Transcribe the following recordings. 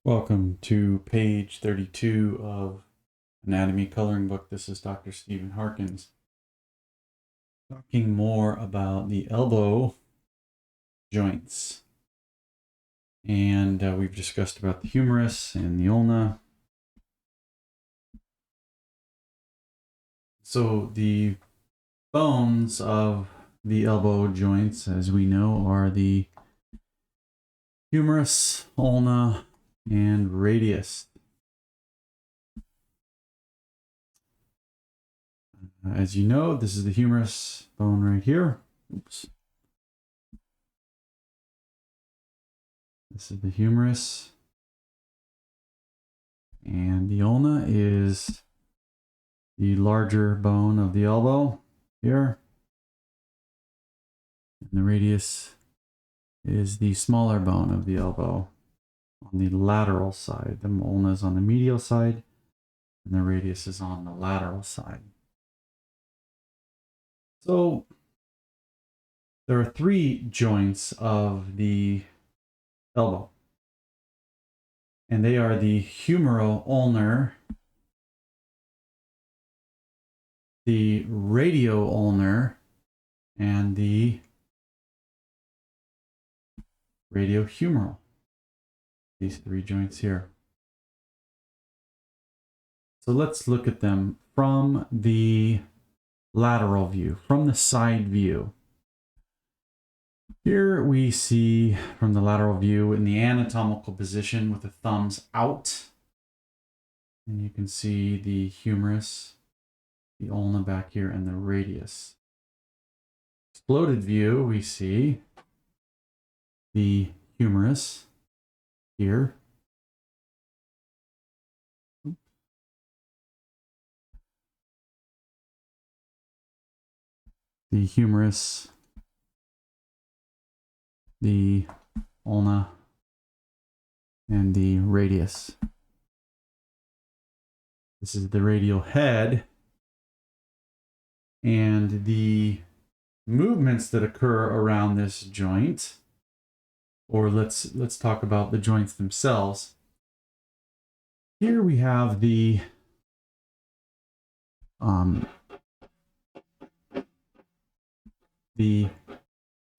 Welcome to page 32 of Anatomy Coloring Book. This is Dr. Stephen Harkins talking more about the elbow joints. And we've discussed about the humerus and the ulna. So the bones of the elbow joints, as we know, are the humerus, ulna, and radius. As you know, this is the humerus bone right here. Oops. This is the humerus. And the ulna is the larger bone of the elbow here. And the radius is the smaller bone of the elbow on the lateral side. The ulna is on the medial side, and the radius is on the lateral side. So there are three joints of the elbow, and they are the humeral ulnar, the radial ulnar, and the radiohumeral. These three joints here. So let's look at them from the lateral view, from the side view. Here we see from the lateral view in the anatomical position with the thumbs out. And you can see the humerus, the ulna back here, and the radius. Exploded view, we see the humerus here. The humerus, the ulna, and the radius. This is the radial head, and the movements that occur around this joint, or let's talk about the joints themselves. Here we have the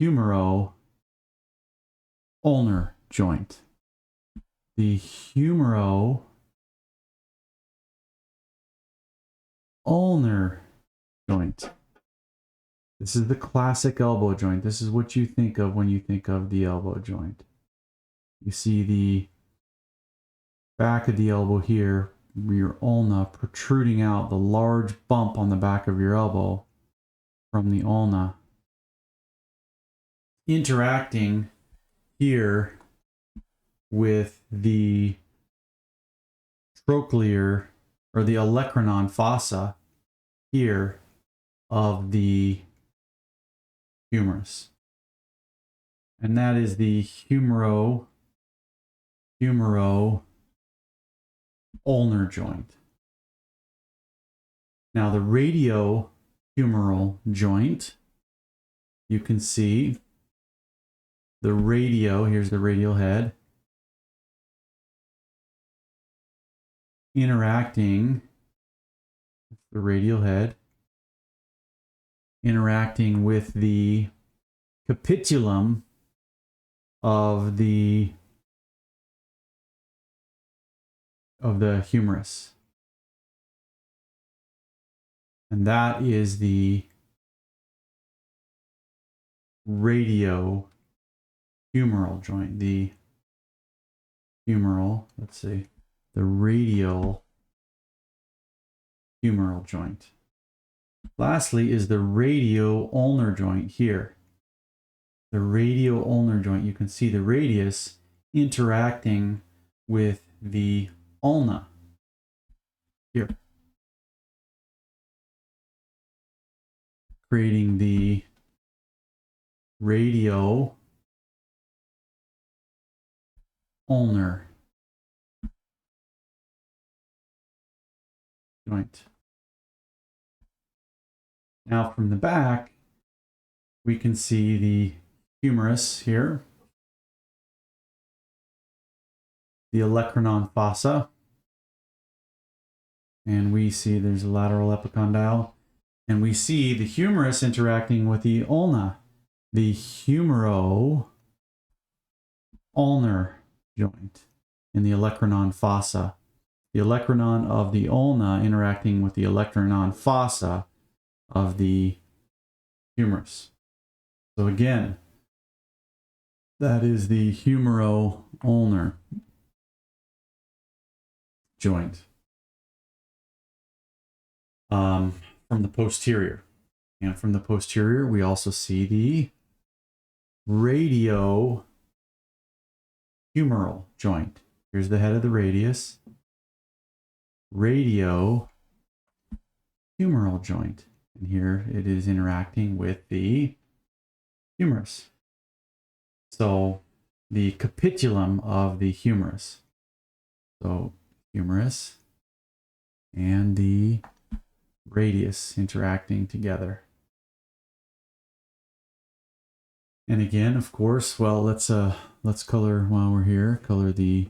Humero ulnar joint. The Humero ulnar joint. This is the classic elbow joint. This is what you think of when you think of the elbow joint. You see the back of the elbow here, your ulna protruding out, the large bump on the back of your elbow from the ulna, interacting here with the trochlear or the olecranon fossa here of the humerus. And that is the Humero ulnar joint. Now the radiohumeral joint, you can see the here's the radial head, interacting with the radial head, interacting with the capitulum of the humerus. And that is the radiohumeral joint, the humeral, the radial humeral joint. Lastly is the radio-ulnar joint here. The radio-ulnar joint, you can see the radius interacting with the ulna here, creating the radio-ulnar joint. Now from the back, we can see the humerus here, the olecranon fossa. And we see there's a lateral epicondyle. And we see the humerus interacting with the ulna, the humero ulnar joint in the olecranon fossa. The olecranon of the ulna interacting with the olecranon fossa of the humerus. So again, that is the humero-ulnar joint from the posterior. And from the posterior, we also see the radio-humeral joint. Here's the head of the radius. Radio-humeral joint. And here it is interacting with the humerus. So the capitulum of the humerus. So humerus and the radius interacting together. And again, of course, well, let's color while we're here, color the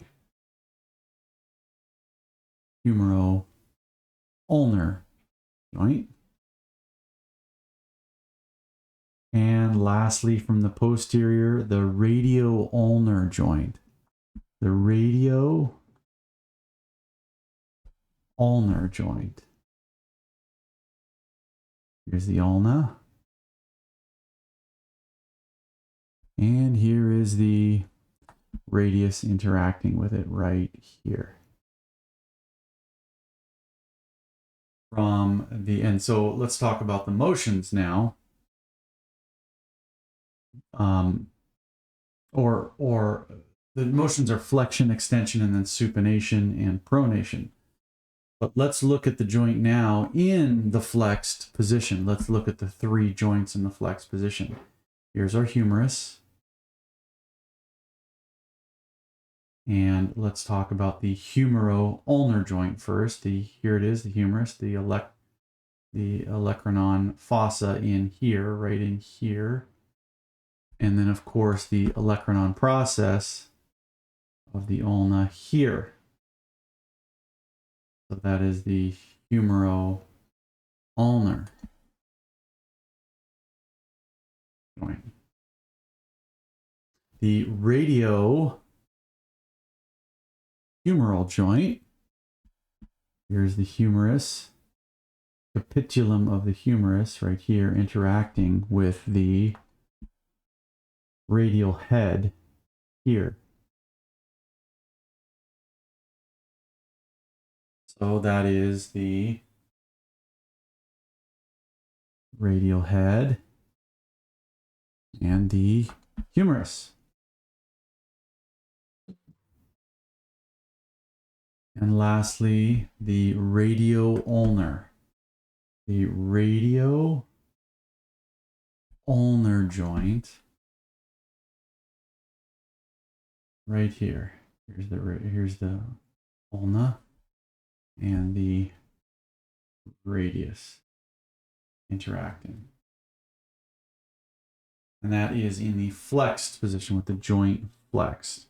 humero-ulnar joint. And lastly, from the posterior, the radio-ulnar joint. The radio-ulnar joint. Here's the ulna. And here is the radius interacting with it right here. And so let's talk about the motions now. Or the motions are flexion, extension, and then supination and pronation. But let's look at the joint now in the flexed position. Let's look at the three joints in the flexed position. Here's our humerus. And let's talk about the humero-ulnar joint first. Here it is, the humerus, the olecranon fossa in here, right in here. And then, of course, the olecranon process of the ulna here. So that is the humero-ulnar joint. The radio-humeral joint. Here's the humerus, capitulum of the humerus right here interacting with the radial head here. So that is the radial head and the humerus. And lastly, the radio-ulnar. The radio-ulnar joint right here. Here's the ulna and the radius interacting. And that is in the flexed position with the joint flexed.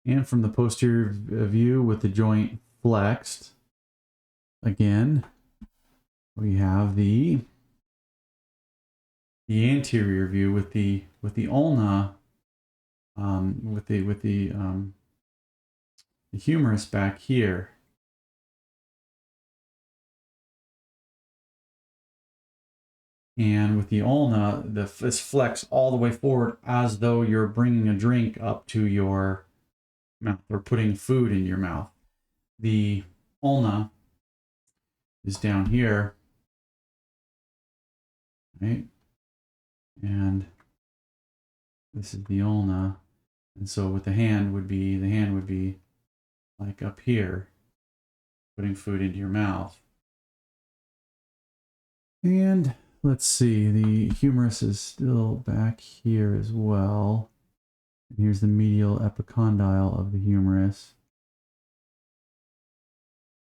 And from the posterior view with the joint flexed, again, we have the anterior view with the ulna, with the humerus back here. And with the ulna, it's flexed all the way forward as though you're bringing a drink up to your mouth or putting food in your mouth. The ulna is down here, right? And this is the ulna. And so with the hand would be like up here, putting food into your mouth. And let's see, the humerus is still back here as well. And here's the medial epicondyle of the humerus.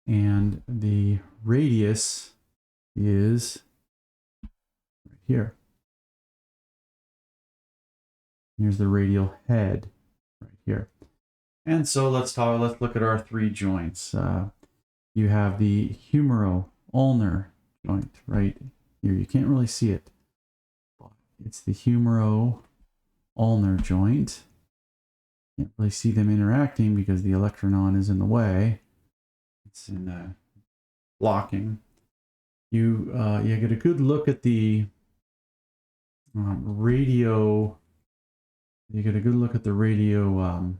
And the radius is right here. Here's the radial head right here. And so let's look at our three joints. You have the Humero ulnar joint right here. You can't really see it. It's the Humero ulnar joint. Can't really see them interacting because the electronon is in the way. It's in blocking. You get a good look at the radio. You get a good look at the radio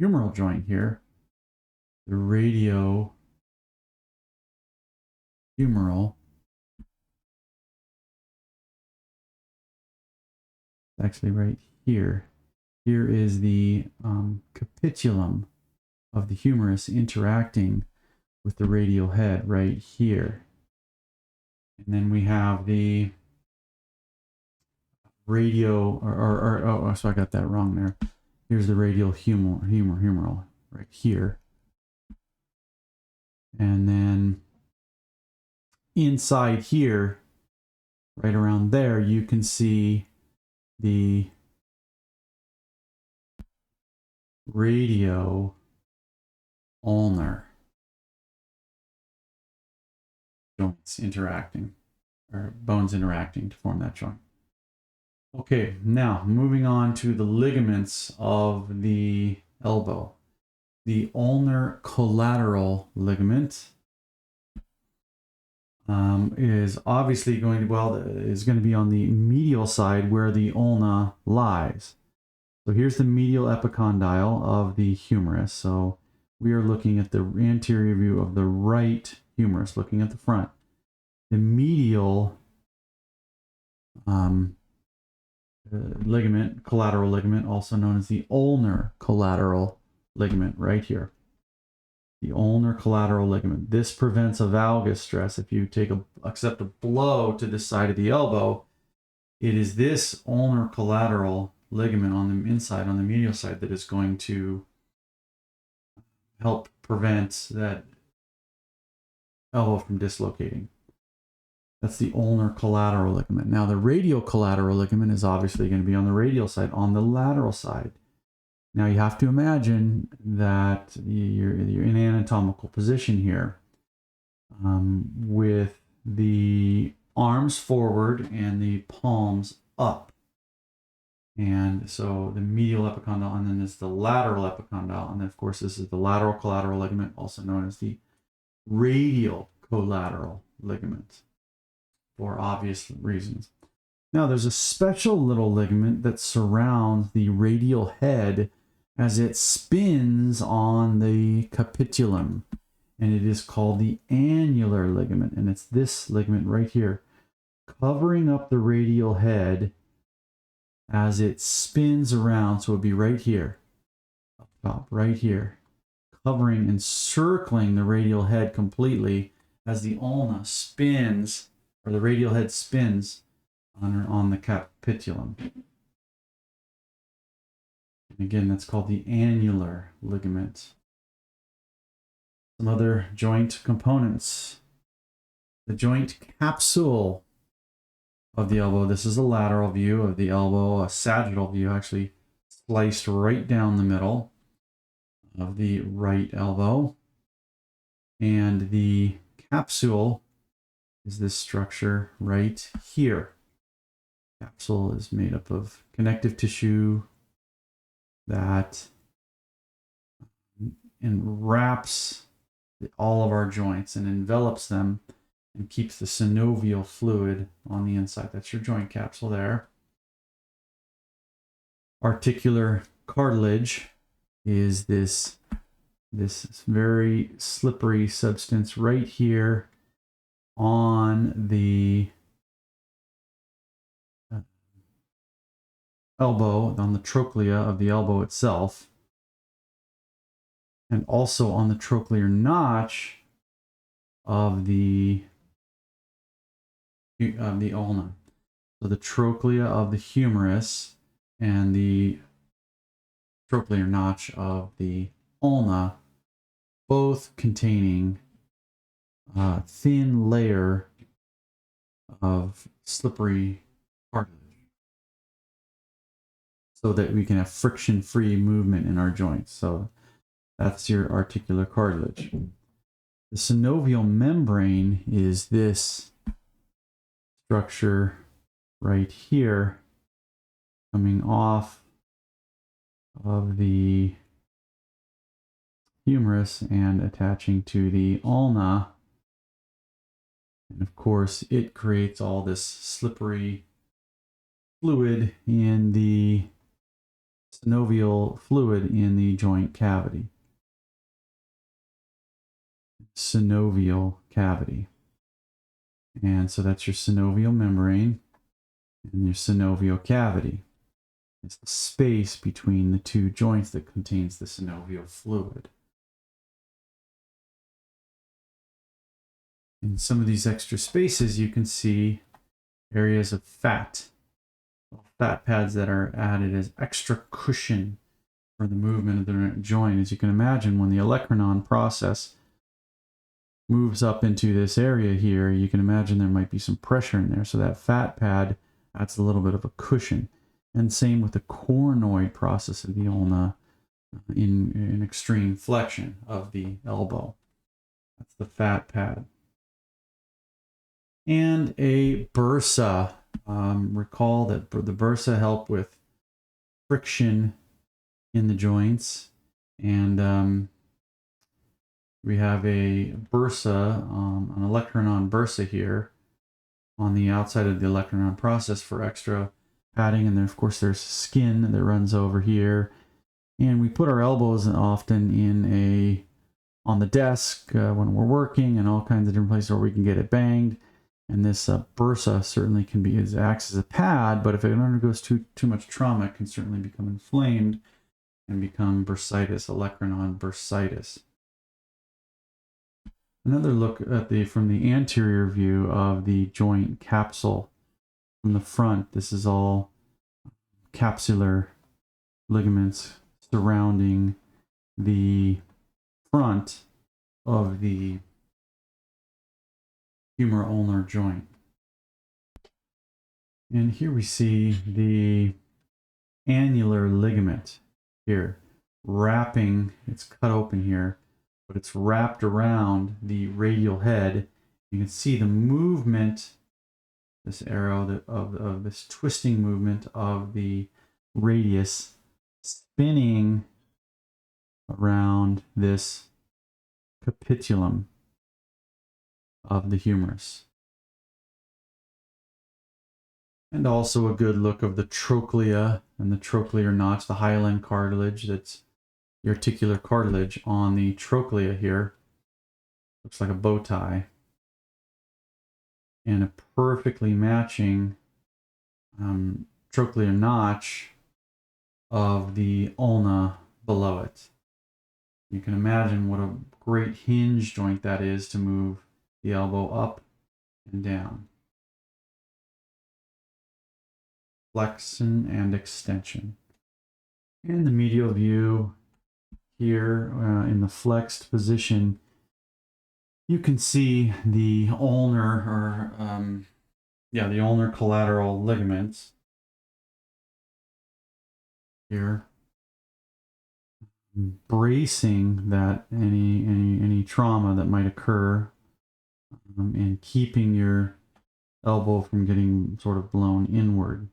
humeral joint here. The radio humeral. Actually, right here. Here is the capitulum of the humerus interacting with the radial head right here. And then we have the radio, so I got that wrong there. Here's the radial humeral right here. And then inside here, right around there, you can see the radio ulnar joints interacting, or bones interacting to form that joint. Okay, now moving on to the ligaments of the elbow. The ulnar collateral ligament is obviously going to be on the medial side where the ulna lies. So here's the medial epicondyle of the humerus. So we are looking at the anterior view of the right humerus, looking at the front. The medial ligament, collateral ligament, also known as the ulnar collateral ligament, right here. The ulnar collateral ligament. This prevents a valgus stress. If you accept a blow to this side of the elbow, it is this ulnar collateral ligament on the inside, on the medial side, that is going to help prevent that elbow from dislocating. That's the ulnar collateral ligament. Now, the radial collateral ligament is obviously going to be on the radial side, on the lateral side. Now, you have to imagine that you're in an anatomical position here with the arms forward and the palms up. And so the medial epicondyle, and then there's the lateral epicondyle. And then, of course, this is the lateral collateral ligament, also known as the radial collateral ligament, for obvious reasons. Now, there's a special little ligament that surrounds the radial head as it spins on the capitulum, and it is called the annular ligament. And it's this ligament right here, covering up the radial head as it spins around. So it would be right here, up top, right here, covering and circling the radial head completely as the ulna spins, or the radial head spins on the capitulum. And again, that's called the annular ligament. Some other joint components. The joint capsule of the elbow. This is a lateral view of the elbow, a sagittal view, actually sliced right down the middle of the right elbow. And the capsule is this structure right here. Capsule is made up of connective tissue that enwraps all of our joints and envelops them and keeps the synovial fluid on the inside. That's your joint capsule there. Articular cartilage is this very slippery substance right here on the elbow, on the trochlea of the elbow itself, and also on the trochlear notch of the ulna. So the trochlea of the humerus and the trochlear notch of the ulna, both containing a thin layer of slippery cartilage. so that we can have friction-free movement in our joints. So that's your articular cartilage. The synovial membrane is this structure right here, coming off of the humerus and attaching to the ulna. And of course, it creates all this slippery fluid in the synovial fluid in the joint cavity. Synovial cavity. And so that's your synovial membrane and your synovial cavity. It's the space between the two joints that contains the synovial fluid. In some of these extra spaces, you can see areas of fat pads that are added as extra cushion for the movement of the joint. As you can imagine, when the olecranon process moves up into this area here, you can imagine there might be some pressure in there. So that fat pad adds a little bit of a cushion. And same with the coronoid process of the ulna in extreme flexion of the elbow. That's the fat pad. And a bursa. Recall that the bursa help with friction in the joints. And we have a bursa, an olecranon bursa here on the outside of the olecranon process for extra padding. And then, of course, there's skin that runs over here. And we put our elbows often on the desk when we're working, and all kinds of different places where we can get it banged. And this bursa certainly acts as a pad, but if it undergoes too much trauma, it can certainly become inflamed and become bursitis, olecranon bursitis. Another look at from the anterior view of the joint capsule from the front. This is all capsular ligaments surrounding the front of the humeral ulnar joint. And here we see the annular ligament here wrapping, it's cut open here, but it's wrapped around the radial head. You can see the movement, this arrow of this twisting movement of the radius spinning around this capitulum of the humerus. And also a good look of the trochlea and the trochlear notch, the hyaline cartilage, that's the articular cartilage on the trochlea here. Looks like a bow tie. And a perfectly matching trochlear notch of the ulna below it. You can imagine what a great hinge joint that is to move the elbow up and down. Flexion and extension. And the medial view here in the flexed position, you can see the ulnar the ulnar collateral ligaments here, bracing that any trauma that might occur, and keeping your elbow from getting sort of blown inward.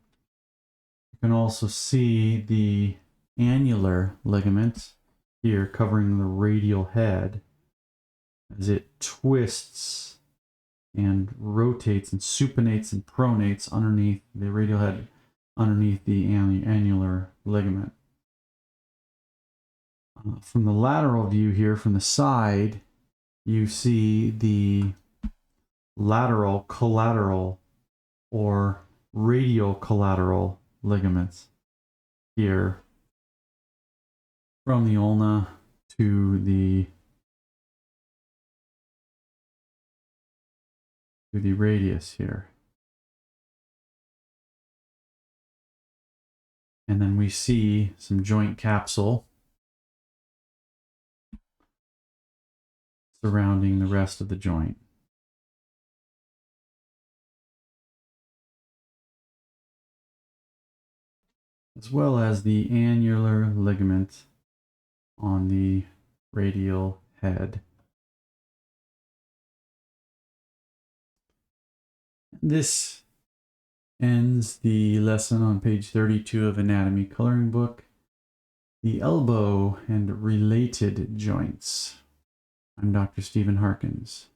You can also see the annular ligament here covering the radial head as it twists and rotates and supinates and pronates underneath the radial head, underneath the annular ligament. From the lateral view here, from the side, you see the lateral collateral or radial collateral ligaments here from the ulna to the radius here. And then we see some joint capsule surrounding the rest of the joint. as well as the annular ligament on the radial head. This ends the lesson on page 32 of Anatomy Coloring Book, the elbow and related joints. I'm Dr. Stephen Harkins.